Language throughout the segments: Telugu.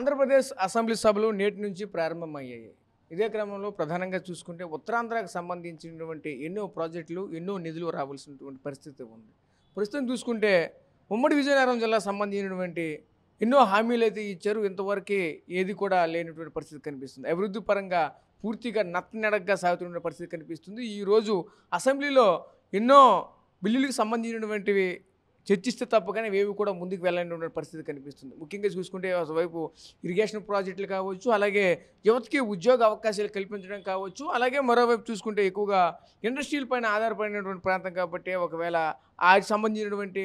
ఆంధ్రప్రదేశ్ అసెంబ్లీ సభలు నేటి నుంచి ప్రారంభమయ్యాయి. ఇదే క్రమంలో ప్రధానంగా చూసుకుంటే ఉత్తరాంధ్రకు సంబంధించినటువంటి ఎన్నో ప్రాజెక్టులు, ఎన్నో నిధులు రావాల్సినటువంటి పరిస్థితి ఉంది. ప్రస్తుతం చూసుకుంటే ఉమ్మడి విజయనగరం జిల్లాకు సంబంధించినటువంటి ఎన్నో హామీలు అయితే ఇచ్చారు. ఇంతవరకే ఏది కూడా లేనటువంటి పరిస్థితి కనిపిస్తుంది. అభివృద్ధి పరంగా పూర్తిగా నత్తనడకగా సాగుతున్న పరిస్థితి కనిపిస్తుంది. ఈరోజు అసెంబ్లీలో ఎన్నో బిల్లులకు సంబంధించినటువంటివి చర్చిస్తే తప్ప కానీ ఏవి కూడా ముందుకు వెళ్ళని పరిస్థితి కనిపిస్తుంది. ముఖ్యంగా చూసుకుంటే ఒకవైపు ఇరిగేషన్ ప్రాజెక్టులు కావచ్చు, అలాగే యువతకి ఉద్యోగ అవకాశాలు కల్పించడం కావచ్చు, అలాగే మరోవైపు చూసుకుంటే ఎక్కువగా ఇండస్ట్రీల పైన ఆధారపడినటువంటి ప్రాంతం కాబట్టి ఒకవేళ ఆ సంబంధించినటువంటి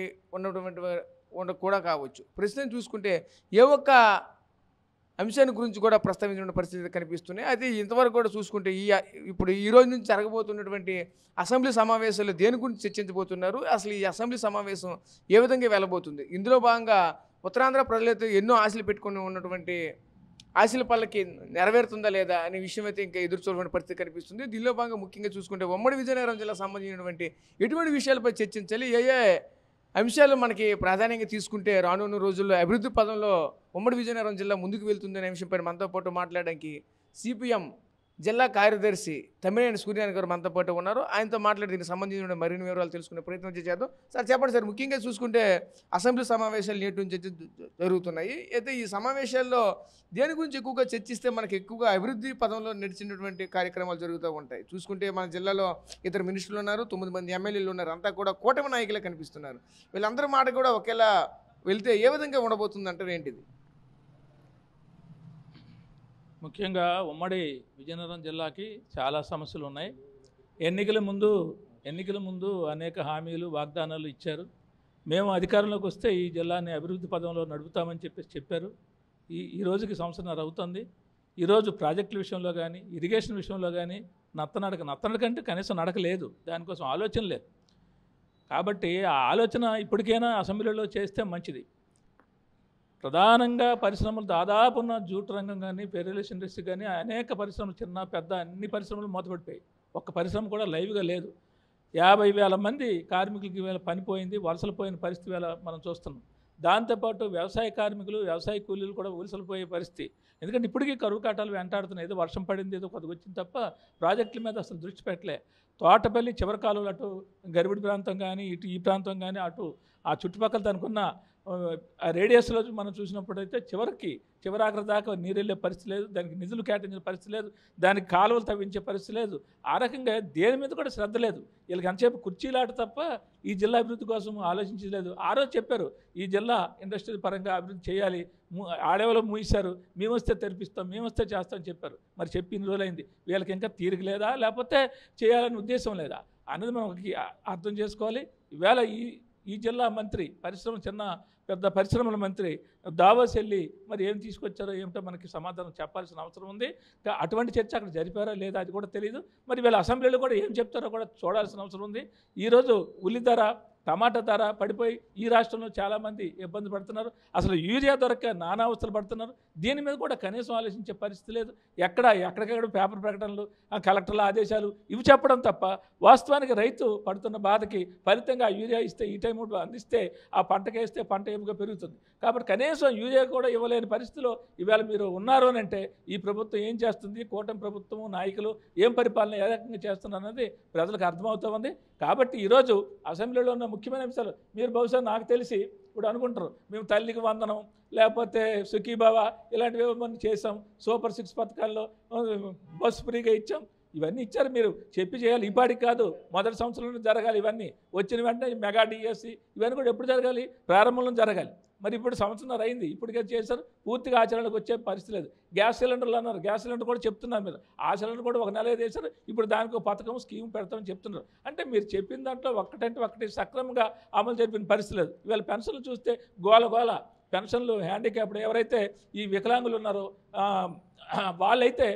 కూడా కావచ్చు. ప్రస్తుతం చూసుకుంటే ఏ ఒక్క అంశాన్ని గురించి కూడా ప్రస్తావించిన పరిస్థితి కనిపిస్తున్నాయి. అయితే ఇంతవరకు కూడా చూసుకుంటే ఇప్పుడు ఈ రోజు నుంచి జరగబోతున్నటువంటి అసెంబ్లీ సమావేశాలు దేని గురించి చర్చించబోతున్నారు, అసలు ఈ అసెంబ్లీ సమావేశం ఏ విధంగా వెళ్ళబోతుంది, ఇందులో భాగంగా ఉత్తరాంధ్ర ప్రజలైతే ఎన్నో ఆశలు పెట్టుకుని ఉన్నటువంటి ఆశల పల్లకి నెరవేరుతుందా లేదా అనే విషయం అయితే ఇంకా ఎదురు చూడని పరిస్థితి కనిపిస్తుంది. దీనిలో భాగంగా ముఖ్యంగా చూసుకుంటే ఉమ్మడి విజయనగరం జిల్లాకు సంబంధించినటువంటి ఎటువంటి విషయాలపై చర్చించాలి, ఏ అంశాలు మనకి ప్రాధాన్యంగా తీసుకుంటే రానున్న రోజుల్లో అభివృద్ధి పదంలో ఉమ్మడి విజయనగరం జిల్లా ముందుకు వెళ్తుందనే విషయంపై మనతో పాటు మాట్లాడడానికి సిపిఎం జిల్లా కార్యదర్శి తమ్మినేని సూర్యాని గారు మనతో పాటు ఉన్నారు. ఆయనతో మాట్లాడి దీనికి సంబంధించిన మరిన్ని వివరాలు తెలుసుకునే ప్రయత్నం చేద్దాం. సార్ చెప్పండి సార్, ముఖ్యంగా చూసుకుంటే అసెంబ్లీ సమావేశాలు నేటి నుంచి జరుగుతున్నాయి. అయితే ఈ సమావేశాల్లో దేని గురించి ఎక్కువగా చర్చిస్తే మనకి ఎక్కువగా అభివృద్ధి పదంలో నడిచినటువంటి కార్యక్రమాలు జరుగుతూ ఉంటాయి. చూసుకుంటే మన జిల్లాలో ఇద్దరు మినిస్టర్లు ఉన్నారు, 9 మంది ఎమ్మెల్యేలు ఉన్నారు, అంతా కూడా కూటమి నాయకులే కనిపిస్తున్నారు. వీళ్ళందరి మాట కూడా ఒకేలా వెళ్తే ఏ విధంగా ఉండబోతుంది అంటారు, ఏంటిది? ముఖ్యంగా ఉమ్మడి విజయనగరం జిల్లాకి చాలా సమస్యలు ఉన్నాయి. ఎన్నికల ముందు అనేక హామీలు, వాగ్దానాలు ఇచ్చారు. మేము అధికారంలోకి వస్తే ఈ జిల్లాని అభివృద్ధి పదంలో నడుపుతామని చెప్పారు. ఈ రోజుకి సంవత్సరం అవుతుంది. ఈరోజు ప్రాజెక్టుల విషయంలో కానీ, ఇరిగేషన్ విషయంలో కానీ నత్తనడకంటే కనీసం నడక లేదు, దానికోసం ఆలోచన లేదు. కాబట్టి ఆ ఆలోచన ఇప్పటికైనా అసెంబ్లీలో చేస్తే మంచిది. ప్రధానంగా పరిశ్రమలు దాదాపు ఉన్న జూట్ రంగం కానీ, పెరియలిస్ ఇండస్ట్రీ కానీ అనేక పరిశ్రమలు, చిన్న పెద్ద అన్ని పరిశ్రమలు మూతపడిపోయాయి. ఒక్క పరిశ్రమ కూడా లైవ్గా లేదు. 50,000 మంది కార్మికులకి వేళ పనిపోయింది, వలసలు పోయిన పరిస్థితి వేళ మనం చూస్తున్నాం. దాంతోపాటు వ్యవసాయ కార్మికులు, వ్యవసాయ కూలీలు కూడా వలసలు పరిస్థితి. ఎందుకంటే ఇప్పటికీ కరువు కాటాలు వెంటాడుతున్నాయి. ఏదో వర్షం పడింది, ఏదో కొద్దిగా వచ్చింది తప్ప ప్రాజెక్టుల మీద అసలు దృష్టి పెట్టలే. తోటపల్లి చివరి కాలువలు, అటు గరిబడి ప్రాంతం కానీ, ఇటు ఈ ప్రాంతం కానీ, అటు ఆ చుట్టుపక్కల దానికున్న ఆ రేడియస్లో మనం చూసినప్పుడైతే చివరాఖరి దాకా నీరు వెళ్ళే పరిస్థితి లేదు, దానికి నిధులు కేటాయించిన పరిస్థితి లేదు, దానికి కాలువలు తవ్వించే పరిస్థితి లేదు. ఆ రకంగా దేని మీద కూడా శ్రద్ధ లేదు. వీళ్ళకి ఎంతసేపు కుర్చీలాట తప్ప ఈ జిల్లా అభివృద్ధి కోసం ఆలోచించలేదు. ఆ రోజు చెప్పారు ఈ జిల్లా ఇండస్ట్రీ పరంగా అభివృద్ధి చేయాలి, ఆడేవాళ్ళు మూయిస్తారు, మేము వస్తే తెరిపిస్తాం, మేము వస్తే చేస్తామని చెప్పారు. మరి చెప్పి ఇన్ని రోజులైంది, వీళ్ళకి ఇంకా తీరిక లేదా, లేకపోతే చేయాలని ఉద్దేశం లేదా అన్నది మనం అర్థం చేసుకోవాలి. ఈవేళ ఈ జిల్లా మంత్రి, చిన్న పెద్ద పరిశ్రమల మంత్రి దావోస్ వెళ్ళి మరి ఏం తీసుకొచ్చారో ఏమిటో మనకి సమాధానం చెప్పాల్సిన అవసరం ఉంది. అటువంటి చర్చ అక్కడ జరిపారా లేదా అది కూడా తెలియదు. మరి వీళ్ళ అసెంబ్లీలో కూడా ఏం చెప్తారో కూడా చూడాల్సిన అవసరం ఉంది. ఈరోజు ఉల్లి ధర, టమాటా ధర పడిపోయి ఈ రాష్ట్రంలో చాలామంది ఇబ్బంది అసలు యూరియా దొరక్క నానా అవస్థలు పడుతున్నారు. దీని మీద కూడా కనీసం ఆలోచించే పరిస్థితి లేదు. ఎక్కడికెక్కడ పేపర్ ప్రకటనలు, కలెక్టర్ల ఆదేశాలు ఇవి చెప్పడం తప్ప వాస్తవానికి రైతు పడుతున్న బాధకి ఫలితంగా యూరియా ఇస్తే, ఈ టైం అందిస్తే ఆ పంటకి వేస్తే పంట ఏపుగా పెరుగుతుంది. కాబట్టి కనీసం యూరియా కూడా ఇవ్వలేని పరిస్థితిలో ఈవేళ మీరు ఉన్నారు అని అంటే ఈ ప్రభుత్వం ఏం చేస్తుంది, కూటమి ప్రభుత్వం నాయకులు ఏం పరిపాలన ఏ రకంగా చేస్తున్నారు అన్నది ప్రజలకు అర్థమవుతూ ఉంది. కాబట్టి ఈరోజు అసెంబ్లీలో ఉన్న ముఖ్యమైన అంశాలు మీరు బహుశా నాకు తెలిసి ఇప్పుడు అనుకుంటారు, మేము తల్లికి వందనం, లేకపోతే సుఖీభావ ఇలాంటివి మనం చేసాం, సూపర్ 6 పథకాల్లో బస్సు ఫ్రీగా ఇచ్చాం, ఇవన్నీ ఇచ్చారు. మీరు చెప్పి చేయాలి. ఈపాటికి కాదు, మొదటి సంవత్సరంలో జరగాలి. ఇవన్నీ వచ్చిన వెంటనే మెగా డిఎస్సి ఇవన్నీ కూడా ఎప్పుడు జరగాలి, ప్రారంభంలో జరగాలి. మరి ఇప్పుడు సంవత్సరం అయింది, ఇప్పటికే చేశారు, పూర్తిగా ఆచరణకు వచ్చే పరిస్థితి లేదు. గ్యాస్ సిలిండర్లు అన్నారు, గ్యాస్ సిలిండర్ కూడా చెప్తున్నారు మీరు, ఆ సిలిండర్ కూడా 1 నెల చేశారు, ఇప్పుడు దానికి పథకం స్కీమ్ పెడతామని చెప్తున్నారు. అంటే మీరు చెప్పిన దాంట్లో ఒకటి సక్రమంగా అమలు జరిపిన పరిస్థితి లేదు. ఇవాళ పెన్షన్లు చూస్తే గోల పెన్షన్లు హ్యాండిక్యాప్డ్ ఎవరైతే ఈ వికలాంగులు ఉన్నారో వాళ్ళైతే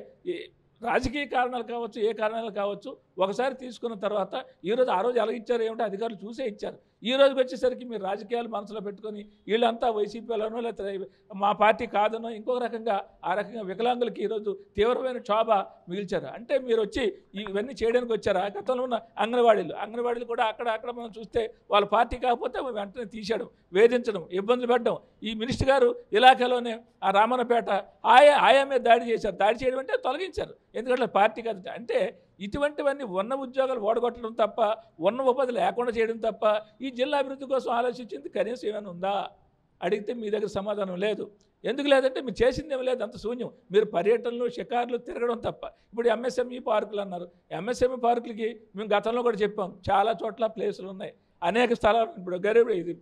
రాజకీయ కారణాలు కావచ్చు, ఏ కారణాలు కావచ్చు, ఒకసారి తీసుకున్న తర్వాత ఈరోజు ఆ రోజు ఎలా ఇచ్చారు ఏమిటో అధికారులు చూసే ఇచ్చారు. ఈ రోజుకి వచ్చేసరికి మీరు రాజకీయాలు మనసులో పెట్టుకొని వీళ్ళంతా వైసీపీలోనో లేకపోతే మా పార్టీ కాదనో ఇంకొక రకంగా ఆ రకంగా వికలాంగులకి ఈరోజు తీవ్రమైన క్షోభ మిగిల్చారు. అంటే మీరు వచ్చి ఇవన్నీ చేయడానికి వచ్చారా? గతంలో ఉన్న అంగన్వాడీలు కూడా అక్కడ మనం చూస్తే వాళ్ళ పార్టీ కాకపోతే వెంటనే తీసేయడం, వేధించడం, ఇబ్బందులు పెట్టడం. ఈ మినిస్టర్ గారు ఇలాకాలోనే ఆ రామన్నపేట ఆయా మీద దాడి చేశారు. దాడి చేయడం అంటే తొలగించారు, ఎందుకంటే పార్టీ కాదు. అంటే ఇటువంటివన్నీ ఉన్న ఉద్యోగాలు ఓడగొట్టడం తప్ప, ఉన్న ఉపాధి లేకుండా చేయడం తప్ప ఈ జిల్లా అభివృద్ధి కోసం ఆలోచించింది కనీసం ఏమైనా ఉందా అడిగితే మీ దగ్గర సమాధానం లేదు. ఎందుకు లేదంటే మీరు చేసింది ఏమి లేదు, అంత శూన్యం. మీరు పర్యటనలు షికార్లు తిరగడం తప్ప. ఇప్పుడు ఎంఎస్ఎంఈ పార్కులు అన్నారు. ఎంఎస్ఎంఈ పార్కులకి మేము గతంలో కూడా చెప్పాం, చాలా చోట్ల ప్లేసులు ఉన్నాయి, అనేక స్థలాలు. ఇప్పుడు ఇది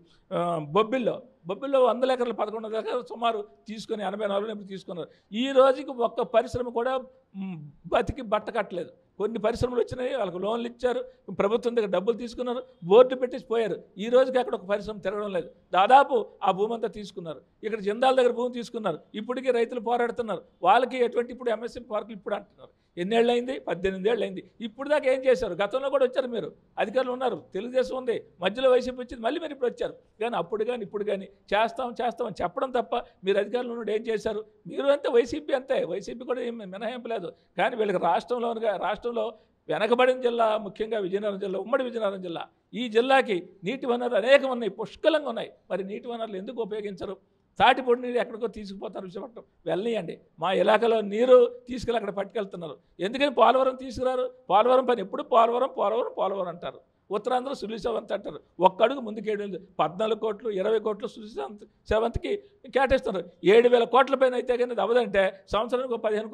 బొబ్బిల్లో 100 ఎకరాలు 1100 ఎకరాలు సుమారు తీసుకొని 84 తీసుకున్నారు. ఈ రోజుకి ఒక్క పరిశ్రమ కూడా బతికి బట్ట కట్టలేదు. కొన్ని పరిశ్రమలు వచ్చినాయి, వాళ్ళకి లోన్లు ఇచ్చారు, ప్రభుత్వం దగ్గర డబ్బులు తీసుకున్నారు, బోర్డు పెట్టేసి పోయారు. ఈ రోజుకి అక్కడ ఒక పరిశ్రమ తిరగడం లేదు. దాదాపు ఆ భూమి అంతా తీసుకున్నారు. ఇక్కడ జిందాల్ దగ్గర భూమి తీసుకున్నారు. ఇప్పటికీ రైతులు పోరాడుతున్నారు. వాళ్ళకి ఎటువంటి ఇప్పుడు ఎంఎస్ఎం పార్కులు ఇప్పుడు అంటున్నారు. ఎన్నేళ్ళు అయింది? 18 ఏళ్ళు అయింది. ఇప్పుడు దాకా ఏం చేశారు? గతంలో కూడా వచ్చారు, మీరు అధికారులు ఉన్నారు, తెలుగుదేశం ఉంది, మధ్యలో వైసీపీ వచ్చింది, మళ్ళీ మీరు ఇప్పుడు వచ్చారు. కానీ అప్పుడు కానీ ఇప్పుడు కానీ చేస్తామని చెప్పడం తప్ప మీరు అధికారులు ఉన్నప్పుడు ఏం చేశారు? మీరు అంతే, వైసీపీ అంతే. వైసీపీ కూడా ఏం మినహాయింపు లేదు. కానీ వీళ్ళకి రాష్ట్రంలో వెనకబడిన జిల్లా ముఖ్యంగా విజయనగరం జిల్లా, ఉమ్మడి విజయనగరం జిల్లా, ఈ జిల్లాకి నీటి వనరులు అనేకం ఉన్నాయి, పుష్కలంగా ఉన్నాయి. మరి నీటి వనరులు ఎందుకు ఉపయోగించరు? తాటిపొడి నీరు ఎక్కడికో తీసుకుపోతారు విశాఖపట్నం, వెళ్ళనియండి. మా ఇలాకాలో నీరు తీసుకెళ్ళి అక్కడ పట్టుకెళ్తున్నారు. ఎందుకని పోలవరం తీసుకురారు? పోలవరం పని ఎప్పుడు పోలవరం అంటారు. ఉత్తరాంధ్ర సునీల్ శ్రవంత్ అంటారు. ఒక్క అడుగు ముందుకేయడం. 14 కోట్లు 20 కోట్లు సునీల్ శ్రవంత్కి కేటాయిస్తున్నారు. 7,000 కోట్ల పైన అయితే కానీ అది అవ్వదంటే సంవత్సరానికి 15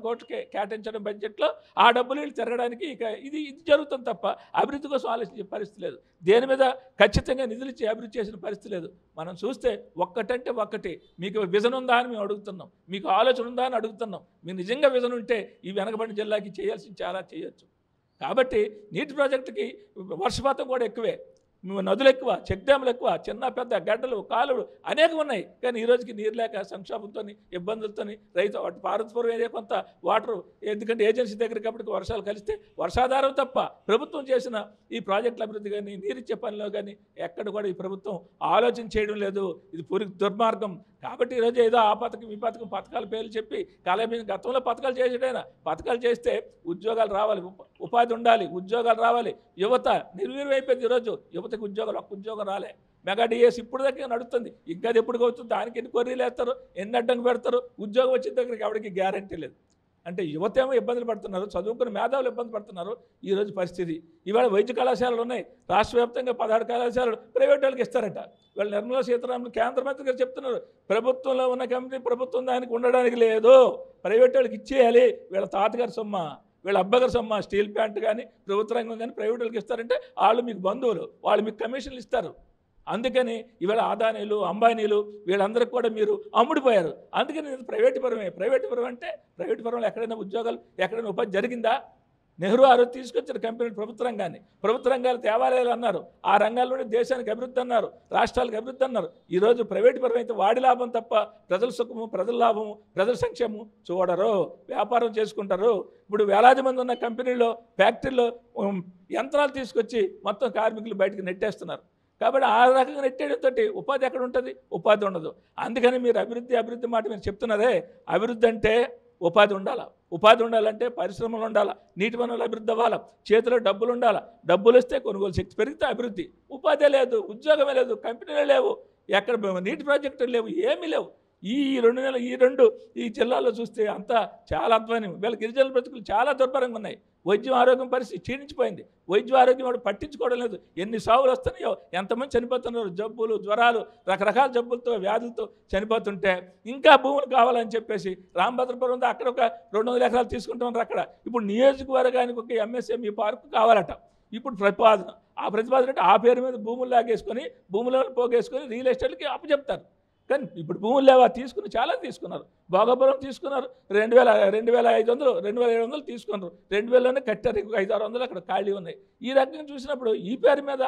కోట్లు కేటాయించడం బడ్జెట్లో. ఆ డబ్బులు వీళ్ళు తిరగడానికి ఇక ఇది జరుగుతుంది తప్ప అభివృద్ధి కోసం ఆలోచించే పరిస్థితి లేదు. దేని మీద ఖచ్చితంగా నిధులు ఇచ్చి అభివృద్ధి చేసిన పరిస్థితి లేదు. మనం చూస్తే ఒక్కటంటే ఒక్కటి, మీకు విజన్ ఉందా అని మేము అడుగుతున్నాం, మీకు ఆలోచన ఉందా అని అడుగుతున్నాం. మీకు నిజంగా విజన్ ఉంటే ఈ వెనకబడిన జిల్లాకి చేయాల్సింది చాలా చేయొచ్చు. కాబట్టి నీటి ప్రాజెక్టుకి వర్షపాతం కూడా ఎక్కువే, నదులు ఎక్కువ, చెక్ డ్యాములు ఎక్కువ, చిన్న పెద్ద గడ్డలు కాలువలు అనేకం ఉన్నాయి. కానీ ఈ రోజుకి నీరు లేక సంక్షోభంతో ఇబ్బందులతో రైతు పార్వతీపురం ఏరియా కొంత వాటర్, ఎందుకంటే ఏజెన్సీ దగ్గర కాబట్టి వర్షాలు కలిస్తే వర్షాధారం తప్ప ప్రభుత్వం చేసిన ఈ ప్రాజెక్టుల అభివృద్ధి కానీ నీరిచ్చే పనిలో కానీ ఎక్కడ కూడా ఈ ప్రభుత్వం ఆలోచన చేయడం లేదు. ఇది పూర్తి దుర్మార్గం. కాబట్టి ఈరోజు ఏదో ఆ పథకం ఈ పథకం పథకాల పేర్లు చెప్పి గతంలో పథకాలు చేసేటైనా, పథకాలు చేస్తే ఉద్యోగాలు రావాలి, ఉపాధి ఉండాలి, ఉద్యోగాలు రావాలి. యువత నిర్వీర్యమైపోయింది. ఈరోజు యువతకి ఉద్యోగాలు, ఒక్క ఉద్యోగం రాలే. మెగా డిఎస్ ఇప్పుడు దగ్గర నడుస్తుంది, ఇంకా అది ఎప్పుడు అవుతుంది? దానికి ఎన్ని కొర్రీలు వేస్తారు, ఎన్ని అడ్డంకి పెడతారు? ఉద్యోగం వచ్చిన దగ్గరికి ఎవరికి గ్యారంటీ లేదు. అంటే యువత ఏమో ఇబ్బందులు పడుతున్నారు, చదువుకున్న మేధావులు ఇబ్బంది పడుతున్నారు. ఈరోజు పరిస్థితి ఇవాళ వైద్య కళాశాలలు ఉన్నాయి, రాష్ట్ర వ్యాప్తంగా 16 కళాశాలలు ప్రైవేట్ వాళ్ళకి ఇస్తారట. వీళ్ళు నిర్మలా సీతారామన్ కేంద్ర మంత్రి గారు చెప్తున్నారు, ప్రభుత్వంలో ఉన్న కంపెనీ ప్రభుత్వం దానికి ఉండడానికి లేదు, ప్రైవేట్ వాళ్ళకి ఇచ్చేయాలి. వీళ్ళ తాతగారి సొమ్మ, వీళ్ళ అబ్బగారి సొమ్మ, స్టీల్ ప్లాంట్ కానీ ప్రభుత్వ రంగం కానీ ప్రైవేట్ వాళ్ళకి ఇస్తారంటే వాళ్ళు మీకు బంధువులు, వాళ్ళు మీకు కమిషన్లు ఇస్తారు. అందుకని ఇవాళ ఆదానీలు, అంబానీలు వీళ్ళందరికీ కూడా మీరు అమ్ముడిపోయారు. అందుకని ప్రైవేట్ పరం అంటే ప్రైవేట్ పరంలో ఎక్కడైనా ఉద్యోగాలు, ఎక్కడైనా ఉపాధి జరిగిందా? నెహ్రూ ఆ రోజు తీసుకొచ్చిన కంపెనీలు ప్రభుత్వ రంగాలు తేవాలేలు అన్నారు. ఆ రంగాల్లోనే దేశానికి అభివృద్ధి అన్నారు, రాష్ట్రాలకు అభివృద్ధి అన్నారు. ఈరోజు ప్రైవేట్ పరం అయితే వాడి లాభం తప్ప ప్రజల సుఖము, ప్రజల లాభము, ప్రజల సంక్షేమం చూడరు, వ్యాపారం చేసుకుంటారు. ఇప్పుడు వేలాది మంది ఉన్న కంపెనీల్లో, ఫ్యాక్టరీలో యంత్రాలు తీసుకొచ్చి మొత్తం కార్మికులు బయటకు నెట్టేస్తున్నారు. కాబట్టి ఆ రకంగా నెట్టేయడంతో ఉపాధి ఎక్కడ ఉంటుంది? ఉపాధి ఉండదు. అందుకని మీరు అభివృద్ధి మాట మీరు చెప్తున్నారే, అభివృద్ధి అంటే ఉపాధి ఉండాలంటే పరిశ్రమలు ఉండాలి, నీటి వనరులు అభివృద్ధి అవ్వాలి, చేతిలో డబ్బులు ఉండాలి, డబ్బులు వస్తే కొనుగోలు శక్తి పెరిగితే అభివృద్ధి. ఉపాధి లేదు, ఉద్యోగమే లేదు, కంపెనీలే లేవు, ఎక్కడ నీటి ప్రాజెక్టులు లేవు, ఏమీ లేవు. ఈ 2 నెలలు ఈ జిల్లాలో చూస్తే అంతా చాలా అధ్వానం. వీళ్ళ గిరిజనుల బ్రతుకులు చాలా దుర్భరంగా ఉన్నాయి. వైద్యం ఆరోగ్యం పరిస్థితి క్షీణించిపోయింది. వైద్యం ఆరోగ్యం వాడు పట్టించుకోవడం లేదు. ఎన్ని సావులు వస్తున్నాయో, ఎంతమంది చనిపోతున్నారు, జబ్బులు, జ్వరాలు, రకరకాల జబ్బులతో, వ్యాధులతో చనిపోతుంటే ఇంకా భూములు కావాలని చెప్పేసి రామభద్రపురం ఉందో అక్కడ ఒక 200 ఎకరాలు తీసుకుంటున్నారు. అక్కడ ఇప్పుడు నియోజకవర్గానికి ఒక ఎంఎస్ఎంఈ పార్కు కావాలట. ఇప్పుడు ప్రతిపాదన అంటే ఆ పేరు మీద భూములు లాగేసుకొని, భూములను పోగేసుకొని రియల్ ఎస్టేట్కి అప్పచెప్తారు. కానీ ఇప్పుడు భూములు లేవా తీసుకుని చాలా తీసుకున్నారు. భోగాపురం తీసుకున్నారు 2500 2700 తీసుకున్నారు. 2000లోనే కట్టారు. 500-600 అక్కడ ఖాళీ ఉన్నాయి. ఈ రకంగా చూసినప్పుడు ఈ పేరు మీద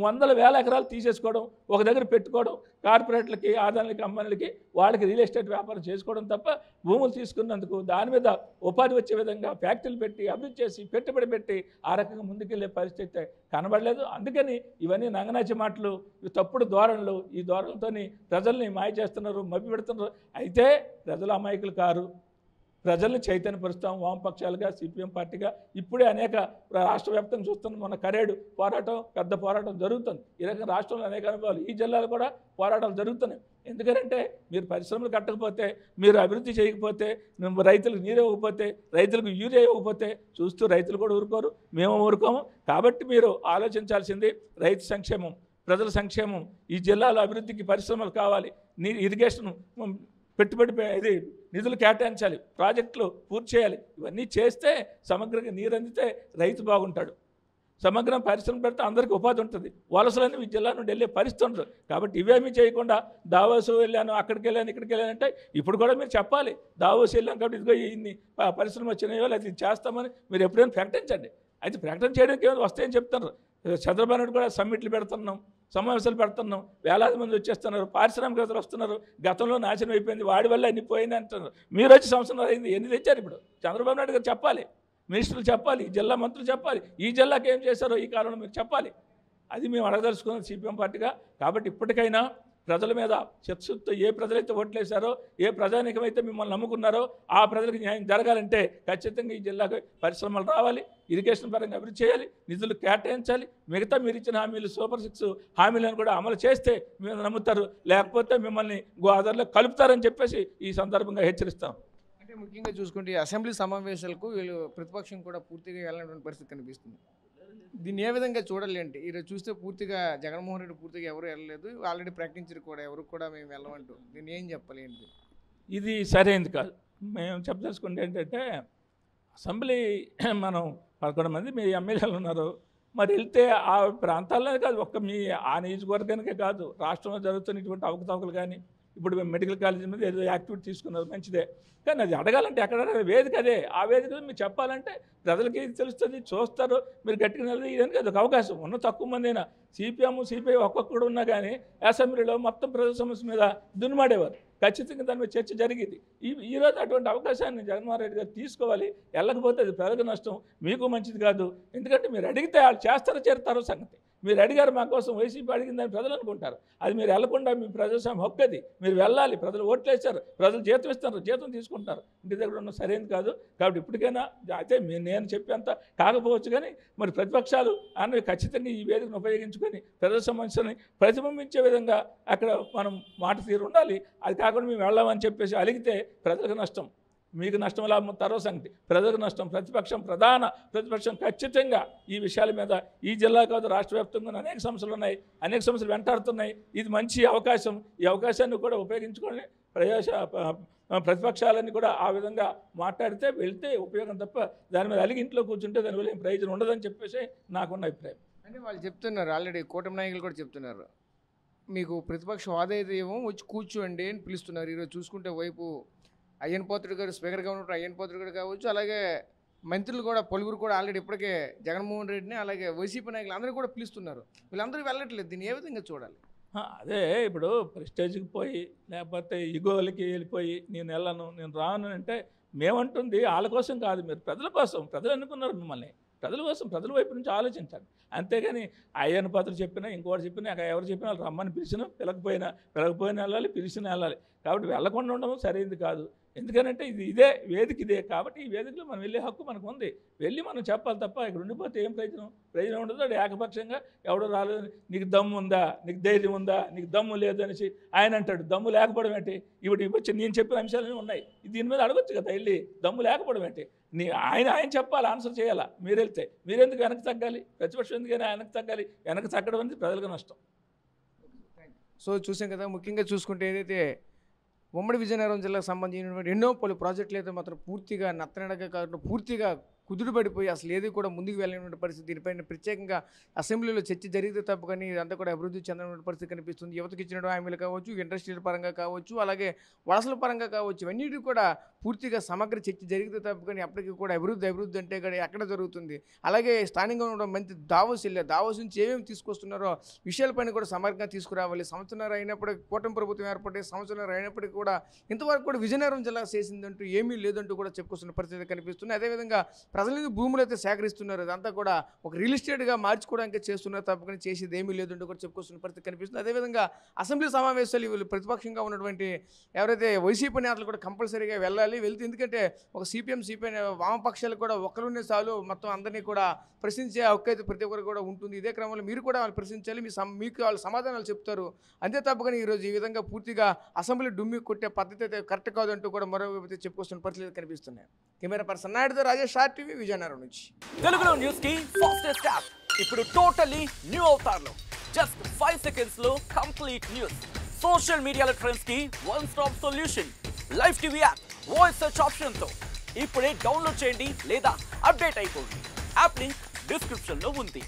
వందల వేల ఎకరాలు తీసేసుకోవడం, ఒక దగ్గర పెట్టుకోవడం, కార్పొరేట్లకి ఆదాయాలకి అమ్మలకి వాళ్ళకి రియల్ ఎస్టేట్ వ్యాపారం చేసుకోవడం తప్ప భూములు తీసుకున్నందుకు దాని మీద ఉపాధి వచ్చే విధంగా ఫ్యాక్టరీలు పెట్టి అభివృద్ధి చేసి పెట్టుబడి పెట్టి ఆ రకంగా ముందుకెళ్లే పరిస్థితి కనబడలేదు. అందుకని ఇవన్నీ నంగనాచి మాటలు, తప్పుడు ధోరణులు, ఈ ధోరణులతో ప్రజల్ని మాయ చేస్తున్నారు, మభ్య పెడుతున్నారు. అయితే ప్రజలు అమాయకులు కారు. ప్రజల్ని చైతన్యపరుస్తాం. వామపక్షాలుగా సిపిఎం పార్టీగా ఇప్పుడే అనేక రాష్ట్ర వ్యాప్తంగా చూస్తున్నాం. మన కరేడు పోరాటం, పెద్ద పోరాటం జరుగుతుంది. ఈ రకంగా రాష్ట్రంలో అనేక అనుభవాలు, ఈ జిల్లాలో కూడా పోరాటాలు జరుగుతున్నాయి. ఎందుకంటే మీరు పరిశ్రమలు కట్టకపోతే, మీరు అభివృద్ధి చేయకపోతే, మేము రైతులకు నీరు ఇవ్వకపోతే, రైతులకు యూరియా ఇవ్వకపోతే చూస్తూ రైతులు కూడా ఊరుకోరు, మేము ఊరుకోము. కాబట్టి మీరు ఆలోచించాల్సింది రైతు సంక్షేమం, ప్రజల సంక్షేమం. ఈ జిల్లాలో అభివృద్ధికి పరిశ్రమలు కావాలి, ఇరిగేషన్ పెట్టుబడి ఇది నిధులు కేటాయించాలి, ప్రాజెక్టులు పూర్తి చేయాలి. ఇవన్నీ చేస్తే సమగ్రంగా నీరు అందితే రైతు బాగుంటాడు. సమగ్రం పరిశ్రమ పెడితే అందరికీ ఉపాధి ఉంటుంది. వలసలన్నీ ఈ జిల్లా నుండి వెళ్ళే పరిస్థితి ఉండదు. కాబట్టి ఇవేమీ చేయకుండా దావోసు వెళ్ళాను, అక్కడికి వెళ్ళాను, ఇక్కడికి వెళ్ళానంటే ఇప్పుడు కూడా మీరు చెప్పాలి. దావోసు వెళ్ళాను కాబట్టి ఇదిగో ఇన్ని పరిశ్రమ వచ్చినాయో లేదా ఇది చేస్తామని మీరు ఎప్పుడైనా ప్రకటించండి. అయితే ప్రకటన చేయడానికి ఏమైనా వస్తాయని చెప్తున్నారు. చంద్రబాబు నాయుడు కూడా సమ్మిట్లు పెడుతున్నాం, సమావేశాలు పెడుతున్నాం, వేలాది మంది వచ్చేస్తున్నారు, పారిశ్రామికవేత్తలు వస్తున్నారు. గతంలో నాశనం అయిపోయింది, వాడి వల్ల అన్ని పోయింది అంటున్నారు. మీరు వచ్చి సంవత్సరం అయింది, ఎన్ని తెచ్చారు? ఇప్పుడు చంద్రబాబు నాయుడు గారు చెప్పాలి, మినిస్టర్లు చెప్పాలి, జిల్లా మంత్రులు చెప్పాలి, ఈ జిల్లాకి ఏం చేశారో ఈ కాలంలో మీరు చెప్పాలి. అది మేము అడగదలుచుకున్నాం సిపిఎం పార్టీగా. కాబట్టి ఇప్పటికైనా ప్రజల మీద చిత్తశుద్ధితో ఏ ప్రజలైతే ఓట్లేశారో, ఏ ప్రజానీకమైతే మిమ్మల్ని నమ్ముకున్నారో ఆ ప్రజలకు న్యాయం జరగాలంటే ఖచ్చితంగా ఈ జిల్లాకు పరిశ్రమలు రావాలి, ఇరిగేషన్ పరంగా అభివృద్ధి చేయాలి, నిధులు కేటాయించాలి. మిగతా మీరు ఇచ్చిన హామీలు, సూపర్ 6 హామీలను కూడా అమలు చేస్తే మేము నమ్ముతారు, లేకపోతే మిమ్మల్ని గోదావరిలో కలుపుతారని చెప్పేసి ఈ సందర్భంగా హెచ్చరిస్తాం. అంటే ముఖ్యంగా చూసుకుంటే అసెంబ్లీ సమావేశాలకు వీళ్ళు ప్రతిపక్షం కూడా పూర్తిగా వెళ్ళినటువంటి పరిస్థితి కనిపిస్తుంది. దీన్ని ఏ విధంగా చూడాలి అంటే ఈరోజు చూస్తే పూర్తిగా జగన్మోహన్ రెడ్డి పూర్తిగా ఎవరు వెళ్ళలేదు, ఆల్రెడీ ప్రకటించారు కూడా ఎవరు కూడా మేము వెళ్ళమంటూ. దీన్ని ఏం చెప్పాలి ఏంటి? ఇది సరైనది కాదు. మేము చెప్పదలుచుకుంటే ఏంటంటే అసెంబ్లీ మనం 11 మంది మీ ఎమ్మెల్యేలు ఉన్నారు. మరి వెళ్తే ఆ ప్రాంతాల్లోనే కాదు, ఒక్క మీ ఆ నియోజకవర్గానికే కాదు, రాష్ట్రంలో జరుగుతున్నటువంటి అవకతవకలు కానీ, ఇప్పుడు మెడికల్ కాలేజీ మీద ఏదో యాక్టివిటీ తీసుకున్నారు, మంచిదే. కానీ అది అడగాలంటే ఎక్కడ వేదిక అదే. ఆ వేదిక మీరు చెప్పాలంటే ప్రజలకి తెలుస్తుంది, చూస్తారు, మీరు గట్టిగా నిలబడి ఇదానికి అది ఒక అవకాశం. ఉన్న తక్కువ మంది అయినా సిపిఎం సిపిఐ ఒక్కొక్కడు ఉన్నా కానీ అసెంబ్లీలో మొత్తం ప్రజల సమస్య మీద దున్నుమాడేవారు. ఖచ్చితంగా దాని మీద చర్చ జరిగేది. ఈరోజు అటువంటి అవకాశాన్ని జగన్మోహన్ రెడ్డి గారు తీసుకోవాలి. వెళ్ళకపోతే అది ప్రజలకు నష్టం, మీకు మంచిది కాదు. ఎందుకంటే మీరు అడిగితే వాళ్ళు చేస్తారో సంగతి. మీరు అడిగారు మా కోసం, వైసీపీ అడిగిందని ప్రజలు అనుకుంటారు. అది మీరు వెళ్లకుండా మీ ప్రజాస్వామ్యం హక్కు అది, మీరు వెళ్ళాలి. ప్రజలు ఓట్లేశారు, ప్రజలు జీతం ఇస్తారు, జీతం తీసుకుంటారు. ఇంటి దగ్గర ఉన్న సరైనది కాదు. కాబట్టి ఇప్పటికైనా అయితే నేను చెప్పేంత కాకపోవచ్చు కానీ మరి ప్రతిపక్షాలు అన్నవి ఖచ్చితంగా ఈ వేదికను ఉపయోగించుకొని ప్రజల సమస్యని ప్రతిబింబించే విధంగా అక్కడ మనం మాట తీరు ఉండాలి. అది కాకుండా మేము వెళ్ళామని చెప్పేసి అలిగితే ప్రజలకు నష్టం, మీకు నష్టం లాభం తర్వాత సంగతి. ప్రజలకు నష్టం. ప్రధాన ప్రతిపక్షం ఖచ్చితంగా ఈ విషయాల మీద ఈ జిల్లా కాదు రాష్ట్ర వ్యాప్తంగా అనేక సమస్యలు ఉన్నాయి, అనేక సమస్యలు వెంటాడుతున్నాయి. ఇది మంచి అవకాశం. ఈ అవకాశాన్ని కూడా ఉపయోగించుకొని ప్రతిపక్షాలన్నీ కూడా ఆ విధంగా మాట్లాడితే వెళ్తే ఉపయోగం తప్ప దాని మీద అలిగి ఇంట్లో కూర్చుంటే దానివల్ల ఏం ప్రయోజనం ఉండదని చెప్పేసి నాకున్న అభిప్రాయం. అంటే వాళ్ళు చెప్తున్నారు, ఆల్రెడీ కూటమి నాయకులు కూడా చెప్తున్నారు, మీకు ప్రతిపక్ష హోదా అయితే ఏమో వచ్చి కూర్చోండి అని పిలుస్తున్నారు. ఈరోజు చూసుకుంటే వైపు అయ్యన్పాత్రుడు గారు స్పీకర్గా ఉన్నప్పుడు అయ్యన్పాత్రుడు గారు కావచ్చు, అలాగే మంత్రులు కూడా పలువురు కూడా ఆల్రెడీ ఇప్పటికే జగన్మోహన్ రెడ్డిని అలాగే వైసీపీ నాయకులు అందరూ కూడా పిలుస్తున్నారు. వీళ్ళందరూ వెళ్ళట్లేదు. దీన్ని ఏ విధంగా చూడాలి? అదే ఇప్పుడు ప్రెస్టేజ్కి పోయి లేకపోతే ఈగోలకి వెళ్ళిపోయి నేను వెళ్ళను, నేను రాను అంటే మేమంటుంది వాళ్ళ కోసం కాదు, మీరు ప్రజల కోసం. ప్రజలు అనుకున్నారు మిమ్మల్ని, ప్రజల కోసం, ప్రజల వైపు నుంచి ఆలోచించండి. అంతేగాని అయ్యన్న పాత్రలు చెప్పినా ఇంకోటి చెప్పినా ఎవరు చెప్పినా వాళ్ళు రమ్మని పిలిచినా పిలకపోయినా వెళ్ళాలి, పిలిచినా వెళ్ళాలి. కాబట్టి వెళ్ళకుండా ఉండడం సరైనది కాదు. ఎందుకనంటే ఇదే వేదిక ఇదే. కాబట్టి ఈ వేదికలో మనం వెళ్ళే హక్కు మనకు ఉంది. వెళ్ళి మనం చెప్పాలి తప్ప ఇక్కడ ఉండిపోతే ఏం ప్రయోజనం ఉండదు. అది ఏకపక్షంగా ఎవడో రాలేదు, నీకు దమ్ము ఉందా, నీకు ధైర్యం ఉందా, నీకు దమ్ము లేదు అనేసి ఆయన అంటాడు. దమ్ము లేకపోవడం ఏంటి? ఇప్పుడు నేను చెప్పిన అంశాలన్నీ ఉన్నాయి, దీని మీద అడగొచ్చు కదా వెళ్ళి. దమ్ము లేకపోవడం ఏంటి? ఆయన చెప్పాలి, ఆన్సర్ చేయాలా. మీరు వెళ్తే మీరెందుకు వెనక్కి తగ్గాలి? ప్రతిపక్షం ఎందుకైనా వెనక్కి తగ్గాలి? వెనక్కి తగ్గడం అనేది ప్రజలకు నష్టం. సో చూసాం కదా, ముఖ్యంగా చూసుకుంటే ఏదైతే ఉమ్మడి విజయనగరం జిల్లాకు సంబంధించినటువంటి ఎన్నో పలు ప్రాజెక్టులు అయితే మాత్రం పూర్తిగా నత్తనడగా కాకుండా పూర్తిగా కుదురు పడిపోయి అసలు ఏది కూడా ముందుకు వెళ్ళినటువంటి పరిస్థితి. దీనిపైన ప్రత్యేకంగా అసెంబ్లీలో చర్చ జరిగితే తప్ప కానీ ఇదంతా కూడా అభివృద్ధి చెందిన పరిస్థితి కనిపిస్తుంది. యువతకి ఇచ్చిన హామీలు కావచ్చు, ఇండస్ట్రియల్ పరంగా కావచ్చు, అలాగే వలసల పరంగా కావచ్చు, ఇవన్నిటి కూడా పూర్తిగా సమగ్ర చర్చ జరిగితే తప్ప కానీ అప్పటికి కూడా అభివృద్ధి అంటే కూడా ఎక్కడ జరుగుతుంది. అలాగే స్థానికంగా ఉన్న మంత్రి దావోస్ నుంచి ఏమేమి తీసుకొస్తున్నారో విషయాలపైన కూడా సమగ్రంగా తీసుకురావాలి. సంవత్సరం అయినప్పటికీ కూటమి ప్రభుత్వం ఏర్పడి సంవత్సరం అయినప్పటికీ కూడా ఇంతవరకు కూడా విజయనగరం జిల్లా చేసిందంటూ ఏమీ లేదంటూ కూడా చెప్పుకొస్తున్న పరిస్థితి కనిపిస్తుంది. అదేవిధంగా ప్రజల నుంచి భూములు అయితే సేకరిస్తున్నారు, అదంతా కూడా ఒక రియల్ ఎస్టేట్గా మార్చుకోవడానికి చేస్తున్నారు తప్పని చేసేది ఏమీ లేదంటూ కూడా చెప్పుకొస్తున్న పరిస్థితి కనిపిస్తుంది. అదేవిధంగా అసెంబ్లీ సమావేశాలు వీళ్ళు ప్రతిపక్షంగా ఉన్నటువంటి ఎవరైతే వైసీపీ నేతలు కూడా కంపల్సరీగా వెళ్తే ఎందుకంటే ఒక సిపిఐ వామపక్షాలు కూడా ఒక్కరునే చాలు మొత్తం అందరినీ కూడా ప్రశ్నించే హక్కు అయితే ప్రతి ఒక్కరు కూడా ఉంటుంది. ఇదే క్రమంలో మీరు కూడా వాళ్ళు ప్రశ్నించాలి, మీకు వాళ్ళు సమాధానాలు చెప్తారు. అంతే తప్పని ఈరోజు ఈ విధంగా పూర్తిగా అసెంబ్లీ డుమ్మి కొట్టే పద్ధతి అయితే కరెక్ట్ కాదంటూ కూడా మరోవైపు చెప్పుకొస్తున్న పరిస్థితులు కనిపిస్తున్నాయి. కెమెరా పర్సన్ నాయుడుతో రాజేష్, RTV, విజయనగరం నుంచి. తెలుగులో న్యూస్ కి ఫాస్టెస్ట్ యాప్ ఇప్పుడు టోటల్లీ న్యూ అవతార్లో జస్ట్ 5 సెకండ్స్ లో కంప్లీట్ న్యూస్. సోషల్ మీడియాలో ట్రెండ్స్ కి one stop solution. Live TV app voice search option తో ఇప్పుడే డౌన్లోడ్ చేయండి లేదా అప్డేట్ అయిపోండి. యాప్ లింక్ డిస్క్రిప్షన్ లో ఉంది.